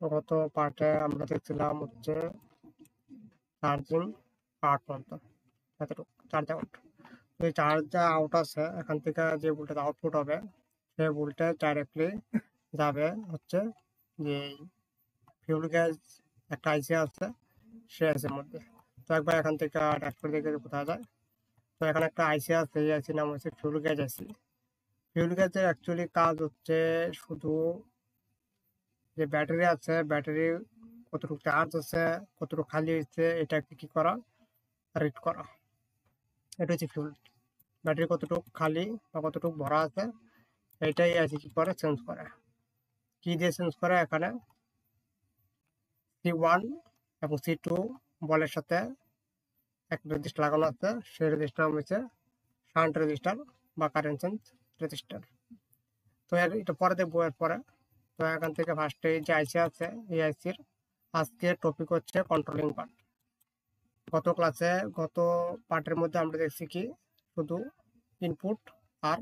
গত পার্টে আমরা দেখছিলাম হচ্ছে চার্জিং আউট পর্যন্ত, এতটুকু চার্জ আউট। তো এই চার্জ আউট আছে, এখান থেকে যে ভোল্টেজ আউটপুট হবে সেই ভোল্টেজ ডাইরেক্টলি যাবে হচ্ছে যে ফিউল গ্যাস একটা আইসি আছে সেই আইসির মধ্যে। তো একবার এখান থেকে ডাক করে দেখে কোথায় যায়। তো এখানে একটা আইসি আছে, এই আইসির নাম হচ্ছে ফিউল গ্যাস আইসি। ফিউল গ্যাসের অ্যাকচুয়ালি কাজ হচ্ছে শুধু যে ব্যাটারি আছে, ব্যাটারি কতটুকু চার্জ আছে, কতটুকু খালি হয়েছে, এটাকে কি করা, রিড করা। এটা হচ্ছে ফিউল। ব্যাটারি কতটুকু খালি বা কতটুকু ভরা আছে এইটাই আছে কি করে চেঞ্জ করে। কি দিয়ে চেঞ্জ করে, এখানে C1 এবং C2 বলের সাথে একটা রেজিস্টার লাগানো আছে, সেই রেজিস্টার হচ্ছে শান্ট রেজিস্টার বা কারেন্ট চেঞ্জ রেজিস্টার। তো এটা পরে দেখবো এর পরে। তো এখান থেকে ফার্স্টে যে আইসি আছে, এই আইসির আজকে টপিক হচ্ছে কন্ট্রোলিং পার্ট। গত ক্লাসে গত পার্টের মধ্যে আমরা দেখছি কি শুধু ইনপুট আর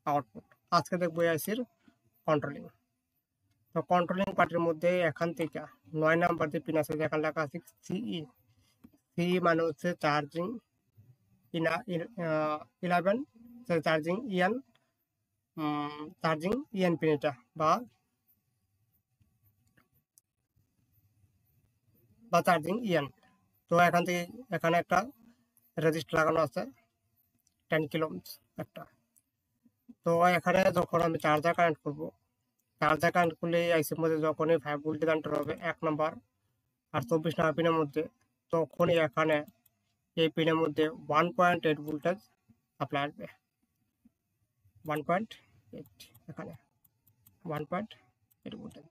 আউটপুট। আজকে দেখবো এই আইসির কন্ট্রোলিং। তো কন্ট্রোলিং পার্টের মধ্যে এখান থেকে 9 নাম্বার যে পিন আছে, যেখানে লেখা আছে সিই। সি মানে হচ্ছে charging 11, charging E N, charging E N pin এটা বা চার্জিং ইএন। তো এখান থেকে এখানে একটা রেজিস্টার লাগানো আছে 10 কিলো একটা। তো এখানে যখন আমি চার্জার কানেক্ট করবো, চার্জার কানেক্ট করলে এই আইসির মধ্যে যখনই 5 ভোল্টেজ এন্টার হবে 1 নাম্বার আর 24 নাম্বার পিনের মধ্যে, তখনই এখানে এই পিনের মধ্যে 1.8 ভোল্টেজ সাপ্লাই আসবে। 1.8, এখানে 1.8 ভোল্টেজ।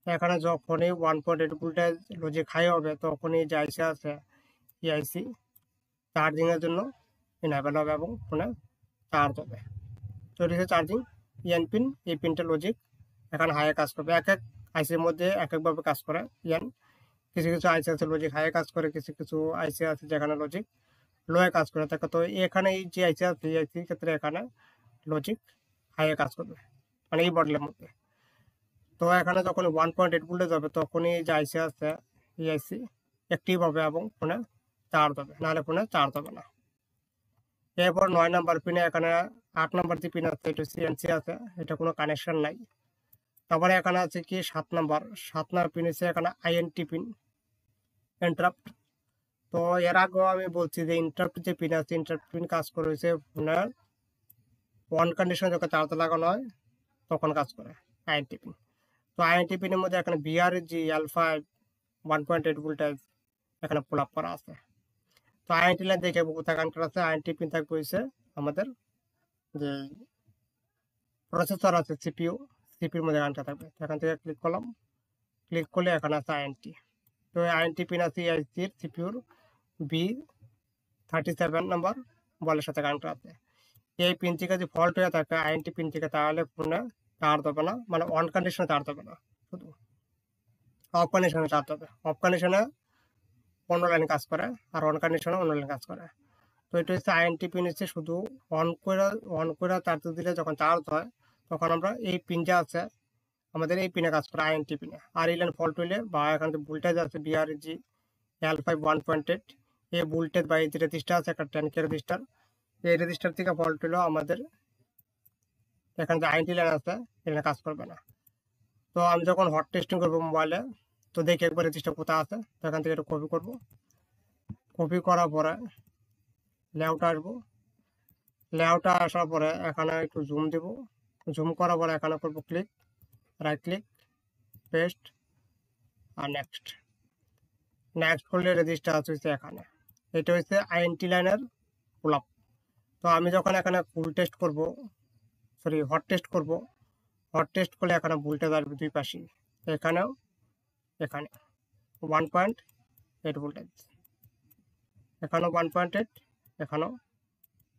এখানে যখনই 1.8 ভোল্টেজ লজিক হাই হবে, তখনই যে আইসি আছে এই আইসি চার্জিং এর জন্য ইনেবল হবে এবং ফোনে চার্জ হবে। তো এটা চার্জিং ইএন পিন, এই পিনটা লজিক এখানে হাই কাজ করবে। এক এক আইসির মধ্যে এক একভাবে কাজ করে ইএন। কিছু কিছু আইসি আছে লজিক হাই কাজ করে, কিছু কিছু আইসি আছে যেখানে লজিক লো কাজ করে থাকে। তো এখানে এই যে আইসি আছে এই আইসির ক্ষেত্রে এখানে লজিক হাই কাজ করবে, মানে এই মডেলের মধ্যে। তো এখানে যখন 1.8 ভোল্টেজ হবে, তখনই যে আইসি আছে এই আইসি অ্যাক্টিভ হবে এবং ফোনে চার্জ হবে, নাহলে ফোনে চার্জ হবে না। এরপর 9 নাম্বার পিনে এখানে 8 নাম্বার যে পিন আছে এটা সিএনসি আছে, এটা কোনো কানেকশন নাই। তারপরে এখানে আছে কি 7 নাম্বার পিন হচ্ছে এখানে আইএনটি পিন, ইন্টারাপ্ট। তো এর আগেও আমি বলছি যে ইন্টারাপ্ট যে পিন আছে, ইন্টারাপ্ট পিন কাজ করে হচ্ছে ফোনের অন কন্ডিশন যখন চার্জ লাগানো হয় তখন কাজ করে আইএনটি পিন। তো আইএনটি পিনের মধ্যে এখানে বিআরজি আলফা 1.8 ভোল্টেজ এখানে পুল আপ করা আছে। তো আইএনটি লাইন দেখে কোথায় কানেক্টর আছে, আইএনটি পিন থাকবে হচ্ছে আমাদের যে প্রসেসর আছে সিপির মধ্যে কানেক্টর থাকবে। এখান থেকে ক্লিক করলাম, ক্লিক করলে এখানে আছে আইএনটি। তো আইএনটি পিন আছে আইসির সিপিউর B37 নাম্বার বলের সাথে কানেক্টর আছে। এই পিন থেকে যদি ফল্ট হয়ে থাকে আইএনটি পিন থেকে, তাহলে ফোনে চার্জ হবে না, মানে অন কন্ডিশনে চার্জ হবে না, শুধু অফ কন্ডিশনে চার্জ হবে। অফ কন্ডিশনে অন্য লাইনে কাজ করে আর অন কন্ডিশনে অন্য লাইনে কাজ করে। তো এটা হচ্ছে আইএনটি পিন হচ্ছে শুধু অন করে চার্জ দিলে যখন চার্জ হয় তখন আমরা এই পিন যা আছে আমাদের এই পিনে কাজ করে আইএনটি পিনে। আর এই লাইন ফল্ট হইলে বা এখানে ভোল্টেজ আছে বিআরজি L5 1.8, এই ভোল্টেজ বা এই যে রেজিস্টার আছে একটা 10K রেজিস্টার, এই রেজিস্টার থেকে ফল্ট হইলো আমাদের এখানে যে আইএনটি লাইন আছে এখানে কাজ করবে না। তো আমি যখন হট টেস্টিং করবো মোবাইলে, তো দেখি একবার রেজিস্টার কোথায় আছে। তো এখান থেকে এটা কপি করবো, কপি করার পরে লেআউটে আসবো, লেআউটে আসার পরে এখানে একটু জুম দিব, জুম করার পরে এখানে করবো ক্লিক, রাইট ক্লিক, পেস্ট আর নেক্সট। নেক্সট করলে রেজিস্টার আছে এখানে, এটা হচ্ছে আইএনটি লাইনের পুল আপ। তো আমি যখন এখানে ফুল টেস্ট করব, সরি হট টেস্ট করব, হট টেস্ট করলে এখানে ভোল্টেজ আসবে দুই পাশে, এখানেও এখানে 1.8 ভোল্টেজ, এখানেও 1.8, এখানেও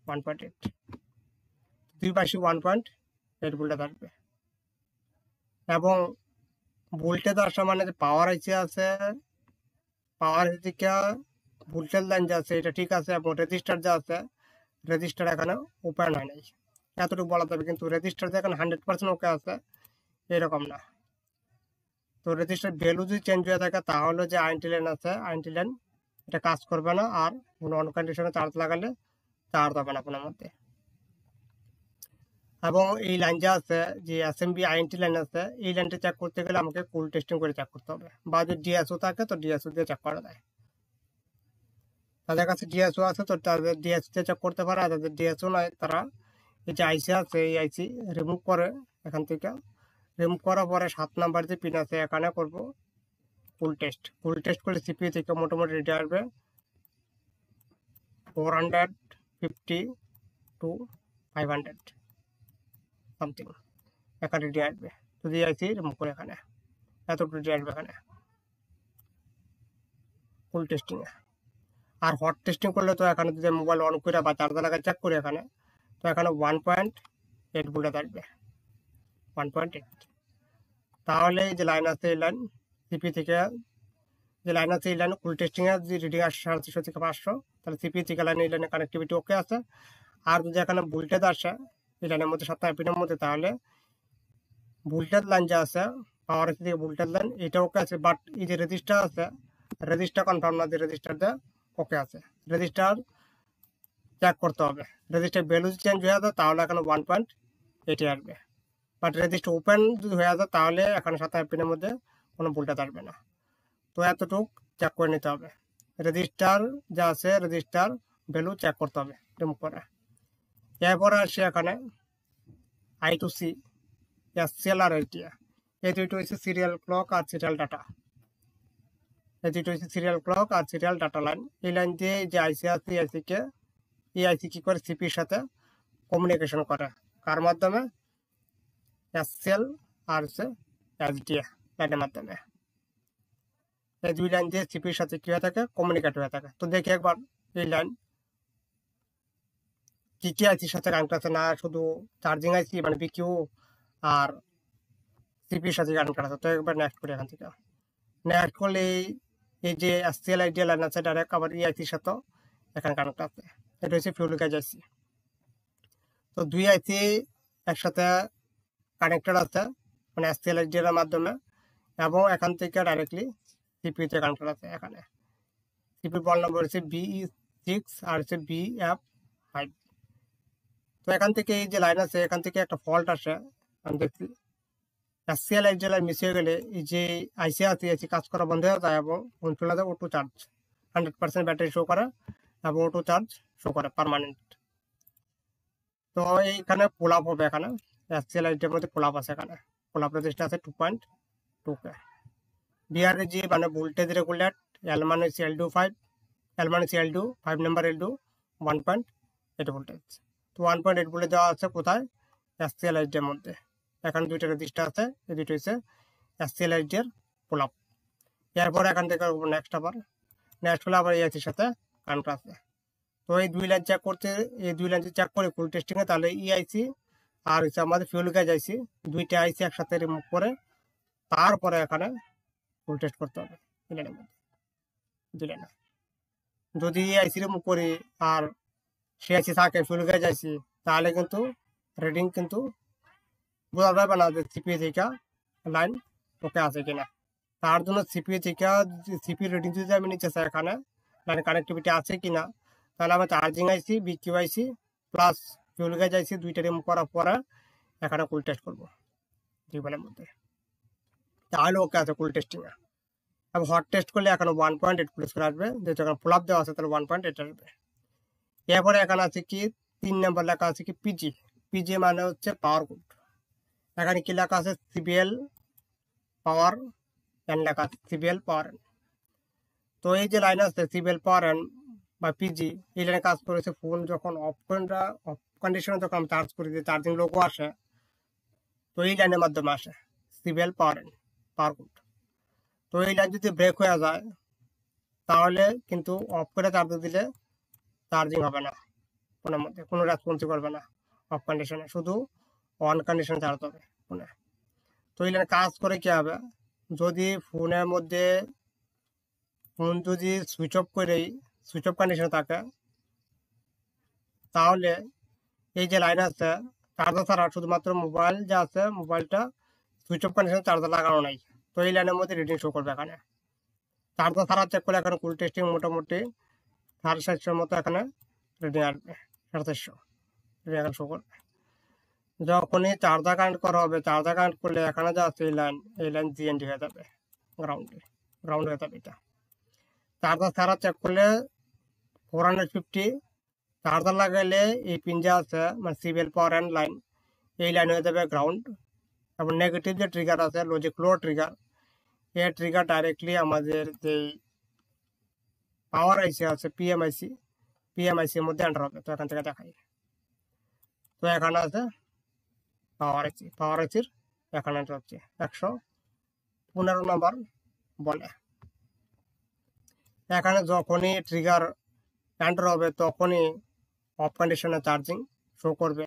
1.8, দুই পাশে 1.8 ভোল্টেজ আসবে। এবং ভোল্টেজ আসা মানে যে পাওয়ার আইসি আছে, পাওয়ার দিকে ভোল্টেজ লাইন যা আছে এটা ঠিক আছে, এবং রেজিস্টার যা আছে রেজিস্টার এখানে ওপেন হয় নাই, এতটুকু বলা যাবে। কিন্তু রেজিস্টার যে এখানে 100% ওকে আছে এরকম না। তো রেজিস্টার ভ্যালু যদি চেঞ্জ হয়ে থাকে তাহলে যে আইএনটি লাইন আছে আইএনটি লাইন এটা কাজ করবে না, আর কোনো অন কন্ডিশনে চার্জ লাগালে চার্জ হবে না ফোনের মধ্যে। এবং এই লাইন যে আছে যে এসএমবি আইএনটি লাইন আছে, এই লাইনটা চেক করতে গেলে আমাকে কুল টেস্টিং করে চেক করতে হবে, বা যদি ডিএসও থাকে তো ডিএসও দিয়ে চেক করা যায়। তাদের কাছে ডিএসও আছে তো তাদের ডিএসও দিয়ে চেক করতে পারে, আর যাদের ডিএসও নাই তারা এই যে আইসি আছে এই আইসি রিমুভ করে এখান থেকে, রিমুভ করার পরে 7 নাম্বার যে পিন আছে এখানে করব কুল টেস্ট। কুল টেস্ট করলে সিপিইউ থেকে মোটামুটি রেডি আসবে 450 to 500 সামথিং এখানে রেডি আসবে। যদি আইসি রিমুভ করে এখানে এতটুকু রেডি আসবে এখানে কুল টেস্টিংয়ে। আর হট টেস্টিং করলে তো এখানে যদি মোবাইল অন করে বা চার্জার লাগায় চেক করি এখানে, তো এখানে 1.8 ভোল্ট আসবে 1.8। তাহলে এই যে লাইন আছে এই লাইন সিপি থেকে যে লাইন আছে এই লাইন কুল টেস্টিং এর যে রিডিং আসে 350 থেকে 500, তাহলে সিপি থেকে লাইন এই লাইনে কানেক্টিভিটি ওকে আছে। আর যদি এখানে ভোল্টেজ আসে এই লাইনের মধ্যে 7 পিনের মধ্যে, তাহলে ভোল্টেজ লাইন যে আছে পাওয়ার থেকে ভোল্টেজ লাইন এটা ওকে আছে, বাট এই যে রেজিস্টার আছে রেজিস্টার কনফার্ম না যে রেজিস্টারটা ওকে আছে, রেজিস্টার চেক করতে হবে। রেজিস্টার ভ্যালু চেঞ্জ হয়ে যায় তাহলে এখানে 1.8 আসবে, বাট রেজিস্টার ওপেন যদি হয়ে যায় তাহলে এখানে 7 পিনের মধ্যে কোনো ভোল্টেজ আসবে না। তো এতটুক চেক করে নিতে হবে। রেজিস্টার যা আছে রেজিস্টার ভ্যালু চেক করতে হবে রিমুভ করে। এরপরে আসে এখানে I2C SCL আর LTA, এই দুটো হচ্ছে সিরিয়াল ক্লক আর সিরিয়াল ডাটা। এই দুটো হচ্ছে সিরিয়াল ক্লক আর সিরিয়াল ডাটা লাইন। এই লাইন দিয়ে যে আইসি আছে এই আইসি কি করে সিপির সাথে কমিউনিকেশন করে, কার মাধ্যমে? SCL আর হচ্ছে SDA লাইনের মাধ্যমে। এই দুই লাইন দিয়ে সিপির সাথে কি হয়ে থাকে কমিউনিকেট হয়ে থাকে। তো দেখি একবার এই লাইন কি কি আইসির সাথে কানেক্ট আছে, না শুধু চার্জিং আইসি মানে বিকিউ আর সিপির সাথে কানেক্ট আছে। তো একবার নেক্সট করি এখান থেকে। নেক্সট করলে এই যে SCL আইডিয়া লাইন আছে ডাইরেক্ট আবার এই আইসির সাথে এখানে কানেক্ট আছে। এটা হচ্ছে ফিউল গ্যাস আইসি। তো দুই আইসি একসাথে কানেক্টেড আছে মানে SCL আইডিয়ার মাধ্যমে, এবং এখান থেকে ডাইরেক্টলি সিপিইউতে কানেক্টেড আছে। এখানে সিপিইউ বল নম্বর হচ্ছে BE6 আর হচ্ছে BF5। তো এখান থেকে এই যে লাইন আছে এখান থেকে একটা ফল্ট আসে, আমি দেখছি SCL আইডিয়া মিস হয়ে গেলে এই যে আইসি আছে আইসি কাজ করা বন্ধ হয়ে যায় এবং চলে যায় অটো চার্জ 100% ব্যাটারি শো করে এবং অটো চার্জ শো করে পার্মানেন্ট। তো এইখানে পুল আপ হবে, এখানে SCL আইডিয়ার মধ্যে পুল আপ আছে, এখানে পুল আপ রেজিস্টার আছে 2.2K। BRG মানে ভোল্টেজ রেগুলেট, L মানে হচ্ছে L2 5, L মানে হচ্ছে L2 5 নাম্বার L2 1.8 ভোল্টেজ। তো 1.8 ভোল্টেজ দেওয়া আছে কোথায়? SCL আইডিয়ার মধ্যে। এখানে দুইটা রেজিস্টার আছে, এই দুটো হচ্ছে SCL আইডিয়ার পুল আপ। এরপরে এখান থেকে নেক্সট হলে আবার এই আইসির সাথে কানেক্ট আছে। তো এই দুই লাইন চেক করতে, এই দুই লাইন চেক করে ফুল টেস্টিংয়ে, তাহলে এই আইসি আর হচ্ছে আমাদের ফিউল গ্যাস আইসি দুইটা আইসি একসাথে রিমুভ করে তারপরে এখানে ফুল টেস্ট করতে হবে এই লাইনের মধ্যে দুই লাইনে। যদি এই আইসি রিমুভ করি আর সে আইসি থাকে ফিউল গ্যাস আইসি, তাহলে কিন্তু রিডিং কিন্তু বোঝা যাবে না যে সিপিইউ থেকে লাইন ওকে আছে কিনা। তার জন্য সিপিইউ থেকে সিপিইউ রিডিং যদি আমি নিতে চাই এখানে লাইন কানেক্টিভিটি আছে কিনা, তাহলে আমি charging IC BQ IC plus fuel gas IC দুইটা রিমুভ করার পরে এখানে কুল টেস্ট করবো দুইবেলার মধ্যে, তাহলে ওকে আছে কুল টেস্টিংয়ে। এবং হট টেস্ট করলে এখানে 1.8 প্লেস করে আসবে, যেহেতু এখানে ফুল আপ দেওয়া আছে তাহলে 1.8 আসবে। এরপরে এখানে আছে কি 3 নম্বর লেখা আছে কি পিজি মানে হচ্ছে পাওয়ার কোড। এখানে কি লেখা আছে সিবিএল পাওয়ার এন লেখা আছে সিবিএল পাওয়ার এন। তো এই যে লাইন আছে সিবিএল পাওয়ার এন বা পিজি, এই লাইনে কাজ করেছে ফোন যখন অফ কন্ডিশনে যখন আমি চার্জ করি যে চার্জিং লোগো আসে, তো এই লাইনের মাধ্যমে আসে সিবিএল পাওয়ার এন পাওয়ার কোড। তো এই লাইন যদি ব্রেক হয়ে যায় তাহলে কিন্তু অফ করে চার্জ দিলে চার্জিং হবে না, ফোনের মধ্যে কোনো রেসপন্সই করবে না অফ কন্ডিশনে, শুধু অন কন্ডিশনে চার্জ হবে ফোনে। তো এই লাইনে কাজ করে কি হবে, যদি ফোনের মধ্যে ফোন যদি সুইচ অফ কন্ডিশনে থাকে তাহলে এই যে লাইন আছে চার্জার ছাড়া শুধুমাত্র মোবাইল যা আছে মোবাইলটা সুইচ অফ কন্ডিশনে চার্জার লাগানো নাই, তো এই লাইনের মধ্যে রিডিং শো করবে এখানে। চার্জার ছাড়া চেক করলে এখানে কুল টেস্টিং মোটামুটি 450 মতো এখানে রিডিং আসবে, 450 রিডিং এখানে শো করবে। যখনই চার্জার কানেক্ট করা হবে, চার্জার কানেক্ট করলে এখানে যা আছে এই লাইন জিএনডি হয়ে যাবে, গ্রাউন্ড হয়ে যাবে। এটা চার্জার ছাড়া চেক করলে 450, চার্জার লাগাইলে এই পিন যা আছে মানে সিবিএল পাওয়ার অ্যান্ড লাইন, এই লাইন হয়ে যাবে গ্রাউন্ড। এবং নেগেটিভ যে ট্রিগার আছে লজিক লো ট্রিগার, এই ট্রিগার ডাইরেক্টলি আমাদের যে পাওয়ার আইসি আছে পিএমআইসির মধ্যে এন্টার হবে। তো এখান থেকে দেখাই, তো এখানে আছে পাওয়ার আইসির এখানে এন্টার হচ্ছে 115 নম্বর বলে। এখানে যখনই ট্রিগার এন্টার হবে তখনই অফ কন্ডিশনে চার্জিং শো করবে,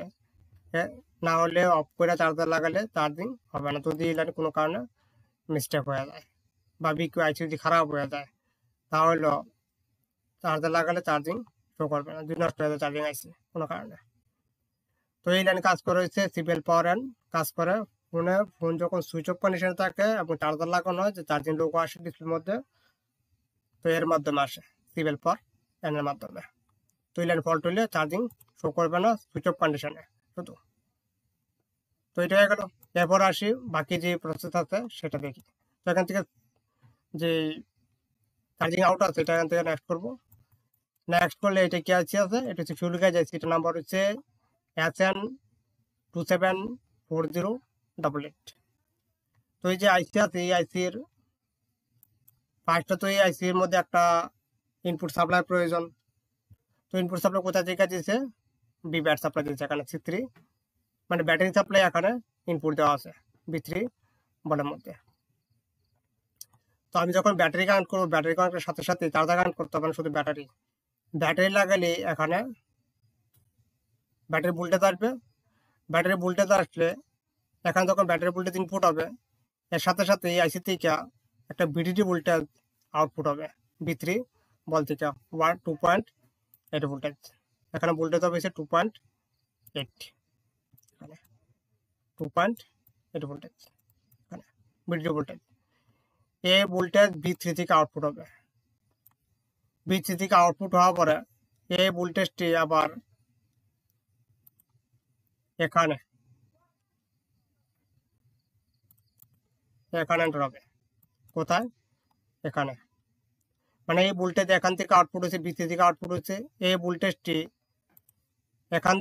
না হলে অফ করে চার্জার লাগালে চার্জিং হবে না। যদি লাইন কোনো কারণে মিস্টেক হয়ে যায় বা বিকিউ আইসি যদি খারাপ হয়ে যায় তাহলে চার্জার লাগালে চার্জিং শো করবে না, যদি নষ্ট হয়ে যায় চার্জিং আইসি কোনো কারণে। তো এই লাইন কাজ করে হচ্ছে সিবিএল পাওয়ার অ্যান্ড কাজ করে ফোন যখন সুইচ অফ কন্ডিশনে থাকে এবং চার্জার লাগানো হয় যে চার্জিং লোগো আসে ডিসপ্লের মধ্যে, তো এর মাধ্যমে আসে সিবিএল পাওয়ার অ্যান্ড এর মাধ্যমে। তো এই লাইন ফল্ট হলে চার্জিং শো করবে না সুইচ অফ কন্ডিশনে শুধু। তো এটা হয়ে গেল। এরপর আসি বাকি যে প্রসেস আছে সেটা দেখি। তো এখান থেকে যে চার্জিং আউট আছে এটা এখান থেকে নেক্সট করবো। নেক্সট করলে এটা কি আছে, এটা হচ্ছে ফিউল গ্যাস আইসি, এটা নাম্বার হচ্ছে SN274088। তো এই যে আইসি আছে এই আইসির ফার্স্টটা, তো এই আইসির মধ্যে একটা ইনপুট সাপ্লাই প্রয়োজন। তো ইনপুট সাপ্লাই কোথায় থেকে দিয়েছে, বি ব্যাট সাপ্লাই দিয়েছে এখানে C3, মানে ব্যাটারি সাপ্লাই এখানে ইনপুট দেওয়া আছে B3 বলের মধ্যে। তো আমি যখন ব্যাটারি কানেক্ট করবো, ব্যাটারি কানেক্টের সাথে সাথে চার্জার কানেক্ট করতে হবে না, শুধু ব্যাটারি লাগালে এখানে ব্যাটারি ভোল্টেজ আসবে। ব্যাটারি ভোল্টেজ আসলে এখানে যখন ব্যাটারি ভোল্টেজ ইনপুট হবে এর সাথে সাথে এই আইসি থেকে একটা ভিডিডি ভোল্টেজ আউটপুট হবে B3 বল থেকে 2.8 ভোল্টেজ। এখানে ভোল্টেজ হবে 2.8, এখানে 2.8 ভোল্টেজ, এখানে ভিডিডি ভোল্টেজ। এই ভোল্টেজ B3 থেকে আউটপুট হবে। B3 থেকে আউটপুট হওয়ার পরে এই ভোল্টেজটি আবার এখানে এন্টার হবে। কোথায়, এখানে। মানে এই ভোল্টেজ এখান থেকে আউটপুট হচ্ছে, B3 থেকে আউটপুট হচ্ছে, এই ভোল্টেজটি এখান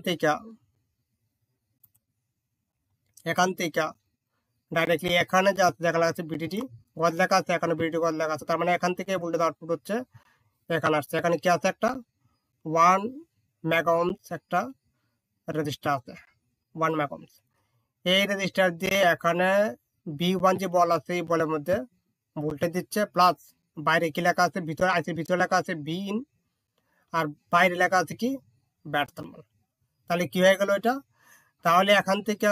থেকে ডাইরেক্টলি এখানে যা দেখা যাচ্ছে বিডিটি গজ লেখা আছে, এখানে বিডিটি গজ লেখা আছে, তার মানে এখান থেকে ভোল্টেজ আউটপুট হচ্ছে এখানে আসছে। এখানে কি আছে, একটা 1 মেগা ওহমস একটা রেজিস্টার আছে, 1 মেগা ওহমস। এই রেজিস্টার দিয়ে এখানে B1 যে বল আছে এই বলের মধ্যে ভোল্টেজ দিচ্ছে, প্লাস বাইরে কি লেখা আছে, ভিতরে আইসির ভিতরে লেখা আছে বি ইন, আর বাইরে লেখা আছে কি ব্যাট থার্মাল। তাহলে কি হয়ে গেল এটা, তাহলে এখান থেকে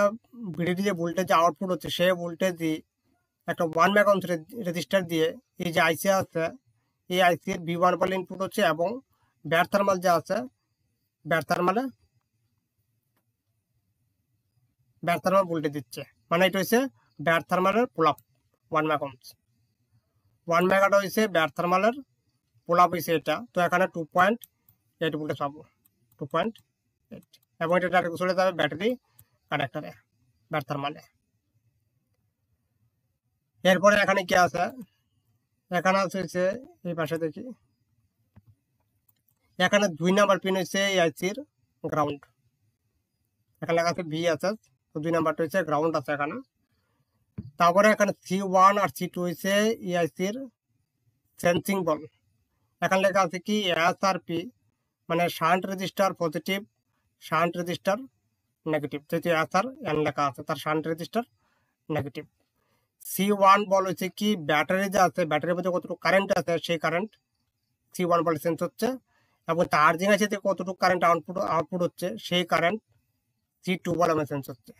ভিডিডি যে ভোল্টেজ আউটপুট হচ্ছে সেই ভোল্টেজ দিয়ে একটা 1 মেগা ওহমস রেজিস্টার দিয়ে এই যে আইসি আছে এই আইসির B1 বলে ইনপুট হচ্ছে, এবং ব্যাট থার্মাল যে আছে ব্যাট থার্মাল ভোল্টেজ দিচ্ছে। মানে এটা হচ্ছে ব্যাট থার্মালের পুল আপ 1 মেগা ওহমস, 1 মেগাটা হয়েছে ব্যাট থার্মালের পুল আপ হয়েছে এটা। তো এখানে 2.8 ভোল্টেজ পাবো, 2.8, এবং এটা ডাইরেক্ট চলে যাবে ব্যাটারি কানেক্টরে ব্যাট থার্মালে। এরপরে এখানে কি আছে, এখানে হচ্ছে এই পাশে দেখি, এখানে 2 নাম্বার পিন হচ্ছে এই আইসির গ্রাউন্ড, এখানে লেখা আছে VSS, তো 2 নাম্বারটা হচ্ছে গ্রাউন্ড আছে এখানে। তারপরে এখানে C1 আর C2 হচ্ছে এই আইসির সেন্সিং বল, এখানে লেখা আছে কি SRP, মানে shunt register positive, shunt register negative. যেহেতু SR N লেখা আছে তার শান্ট রেজিস্টার নেগেটিভ। C1 বল হচ্ছে কি ব্যাটারি যে আছে ব্যাটারির মধ্যে কতটুকু কারেন্ট আছে সেই কারেন্ট C1 বলে সেন্স হচ্ছে, এবং চার্জিং আছে যে কতটুকু কারেন্ট আউটপুট হচ্ছে সেই কারেন্ট C2 বলে সেন্স হচ্ছে।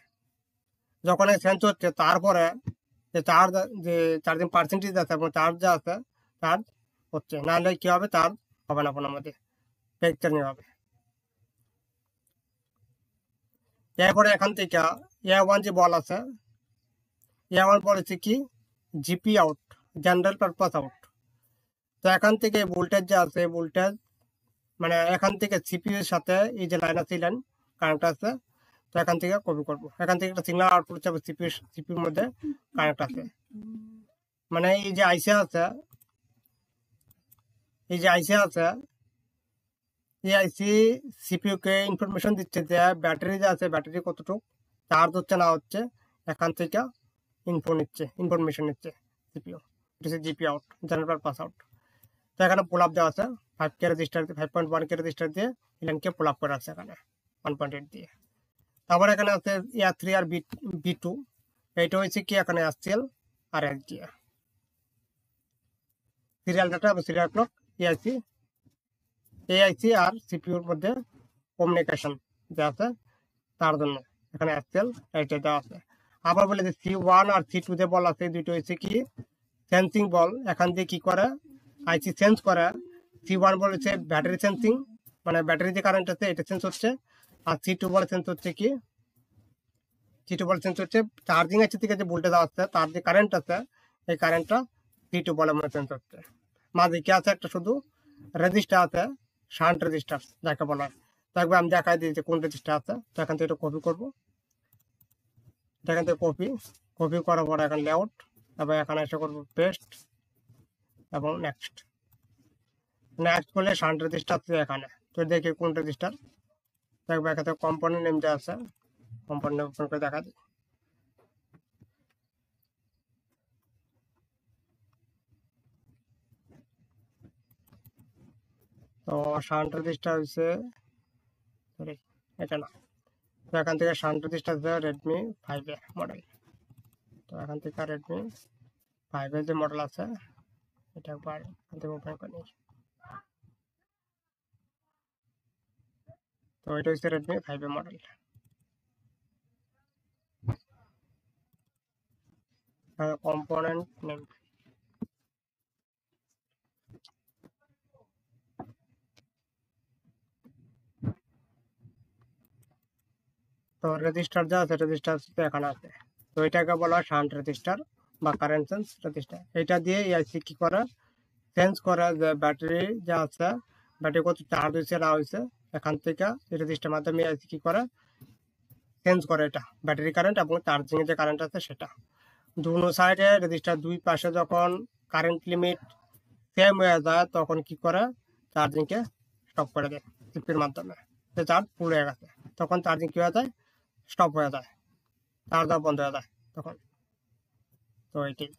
যখন সেন্স হচ্ছে তারপরে যে চার্জিং পার্সেন্টেজ আছে এবং চার্জ যা আছে চার্জ হচ্ছে, নাহলে কি হবে, চার্জ হবে না ফোনের মধ্যে, পিকচার নিয়ে হবে। এরপরে এখান থেকে A1 যে বল আছে, A1 বল হচ্ছে কি GP out, general purpose out. তো এখান থেকে ভোল্টেজ যে আছে, ভোল্টেজ মানে এখান থেকে সিপিইউর সাথে এই যে লাইন আছে, লাইন কানেক্ট আছে। তো এখান থেকে কপি করব, এখান থেকে একটা সিগন্যাল আউটপুট যাবে সিপিইউর মধ্যে কানেক্ট আছে। মানে এই যে আইসি আছে, এই যে আইসি আছে, এই আইসি সিপিইউ কে ইনফরমেশন দিচ্ছে যে ব্যাটারি যে আছে, ব্যাটারি কতটুকু চার্জ হচ্ছে না হচ্ছে, এখান থেকে ইনফরমেশন নিচ্ছে সিপিইউ। এটা হচ্ছে GP out, general purpose out. তো এখানে পুল আপ দেওয়া আছে 5K রেজিস্টার, 5.1K রেজিস্টার দিয়ে ইলেনকে পুল আপ করে আছে এখানে 1.8 দিয়ে। তারপর এখানে আছে A3 আর B2, এইটা হচ্ছে কি এখানে আসছিল আর এস দিয়ে সিরিয়াল ডাটা এবং সিরিয়াল ক্লক, এআইসি আর সিপিইউর মধ্যে কমিউনিকেশন যে আছে তার জন্য এখানে এসএল এইটা দেওয়া আছে। আবার বলে যে C1 আর C2 যে বল আছে, দুটো হচ্ছে কি সেন্সিং বল। এখান দিয়ে কি করে আইসি সেন্স করে। C1 বলেছে ব্যাটারি সেন্সিং, মানে ব্যাটারি যে কারেন্ট আছে এটা সেন্স হচ্ছে। আর C2 বলে সেন্স হচ্ছে কি, C2 বলে সেন্স হচ্ছে চার্জিং আছে থেকে যে ভোল্টেজ আসছে, তার যে কারেন্ট আছে এই কারেন্টটা C2 বলে মনে সেন্স হচ্ছে। মাঝে কি আছে একটা শুধু রেজিস্টার আছে, শান্ট রেজিস্টার যাকে বলা হয়। তো একবার আমি দেখাই দিই যে কোন রেজিস্টার আছে। তো এখান থেকে এটা কপি করবো, এখান থেকে কপি করার পর এখন লেআউট, এবং এখানে এসে করবো পেস্ট এবং নেক্সট করলে শান্ট রেজিস্টার আছে এখানে। তো দেখি কোন রেজিস্টার, দেখবো এখানে কম্পোনেন্ট নেম যে আছে, কম্পোনেন্ট নেম ওপেন করে দেখা দিই। তো শান্ট রেজিস্টার হচ্ছে এটা না। তো এখান থেকে শান্ট রেজিস্টার আছে রেডমি 5A মডেল। তো এখান থেকে রেডমি 5A যে মডেল আছে এটা একবার এখান থেকে ওপেন করে নিই। তো এটা হচ্ছে Redmi 5A model. Component name, তো রেজিস্টার যা আছে রেজিস্টার এখানে আছে। তো এটাকে বলা হয় শান্ট রেজিস্টার বা কারেন্ট সেন্স রেজিস্টার। এটা দিয়ে আইসি কি করে সেন্স করে যে ব্যাটারি যা আছে, ব্যাটারি কত চার্জ হয়েছে না হয়েছে, এখান থেকে এই রেজিস্টার মাধ্যমে আইসি কি করে সেন্স করে এটা ব্যাটারি কারেন্ট এবং চার্জিং এর যে কারেন্ট আছে সেটা। দুনো সাইডে রেজিস্টার দুই পাশে যখন কারেন্ট লিমিট সেম হয়ে যায় তখন কি করে চার্জিংকে স্টপ করে দেয় চিপের মাধ্যমে। যে চার্জ ফুল হয়ে গেছে তখন চার্জিং কি হয়ে যায়, স্টপ হয়ে যায়, চার্জ বন্ধ হয়ে যায় তখন। তো এটাই।